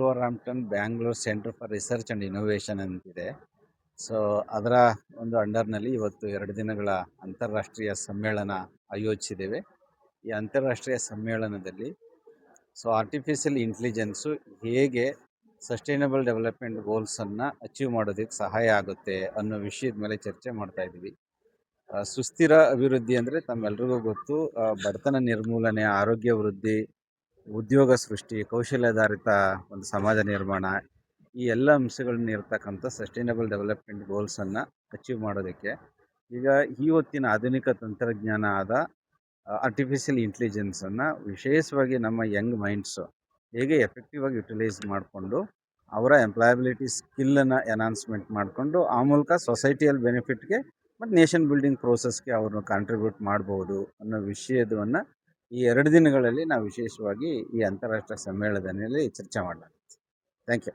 ವೋಲ್ವರ್‌ಹ್ಯಾಂಪ್ಟನ್ Bangalore centre for research and innovation ಅಂತಿದೆ. So ಅದರ ಒಂದು ಅಂಡರ್‌ನಲ್ಲಿ ಇವತ್ತು 2 ದಿನಗಳ ಅಂತಾರಾಷ್ಟ್ರೀಯ ಸಮ್ಮೇಳನ ಆಯೋಜಿಸಿದ್ದೇವೆ. ಈ ಅಂತಾರಾಷ್ಟ್ರೀಯ ಸಮ್ಮೇಳನದಲ್ಲಿ ಆರ್ಟಿಫಿಷಿಯಲ್ ಇಂಟೆಲಿಜೆನ್ಸು ಹೇಗೆ ಸಸ್ಟೈನಬಲ್ ಡೆವಲಪ್ಮೆಂಟ್ ಗೋಲ್ಸನ್ನು ಅಚೀವ್ ಮಾಡೋದಕ್ಕೆ ಸಹಾಯ ಆಗುತ್ತೆ ಅನ್ನೋ ವಿಷಯದ ಮೇಲೆ ಚರ್ಚೆ ಮಾಡ್ತಾ ಇದ್ವಿ. ಸುಸ್ಥಿರ ಅಭಿವೃದ್ಧಿ ಅಂದರೆ ತಮ್ಮೆಲ್ರಿಗೂ ಗೊತ್ತು, ಬಡತನ ನಿರ್ಮೂಲನೆ, ಆರೋಗ್ಯ ವೃದ್ಧಿ, ಉದ್ಯೋಗ ಸೃಷ್ಟಿ, ಕೌಶಲ್ಯಾಧಾರಿತ ಒಂದು ಸಮಾಜ ನಿರ್ಮಾಣ, ಈ ಎಲ್ಲ ಅಂಶಗಳನ್ನ ಇರ್ತಕ್ಕಂಥ ಸಸ್ಟೈನಬಲ್ ಡೆವಲಪ್ಮೆಂಟ್ ಗೋಲ್ಸನ್ನು ಅಚೀವ್ ಮಾಡೋದಕ್ಕೆ ಈಗ ಇವತ್ತಿನ ಆಧುನಿಕ ತಂತ್ರಜ್ಞಾನ ಆದ ಆರ್ಟಿಫಿಷಿಯಲ್ ಇಂಟೆಲಿಜೆನ್ಸನ್ನು ವಿಶೇಷವಾಗಿ ನಮ್ಮ ಯಂಗ್ ಮೈಂಡ್ಸು ಹೇಗೆ ಎಫೆಕ್ಟಿವ್ ಆಗಿ ಯುಟಿಲೈಸ್ ಮಾಡಿಕೊಂಡು ಅವರ ಎಂಪ್ಲಾಯಬಿಲಿಟಿ ಸ್ಕಿಲ್ಲನ್ನು ಎನ್ಹಾನ್ಸ್ಮೆಂಟ್ ಮಾಡಿಕೊಂಡು ಆ ಮೂಲಕ ಸೊಸೈಟಿಯಲ್ ಬೆನಿಫಿಟ್ಗೆ ಮತ್ತು ನೇಷನ್ ಬಿಲ್ಡಿಂಗ್ ಪ್ರೋಸೆಸ್ಗೆ ಅವ್ರನ್ನ ಕಾಂಟ್ರಿಬ್ಯೂಟ್ ಮಾಡ್ಬೋದು ಅನ್ನೋ ವಿಷಯವನ್ನು ಈ 2 ದಿನಗಳಲ್ಲಿ ನಾವು ವಿಶೇಷವಾಗಿ ಈ ಅಂತಾರಾಷ್ಟ್ರೀಯ ಸಮ್ಮೇಳನದಲ್ಲಿ ಚರ್ಚೆ ಮಾಡಲಾಗುತ್ತೆ. Thank you.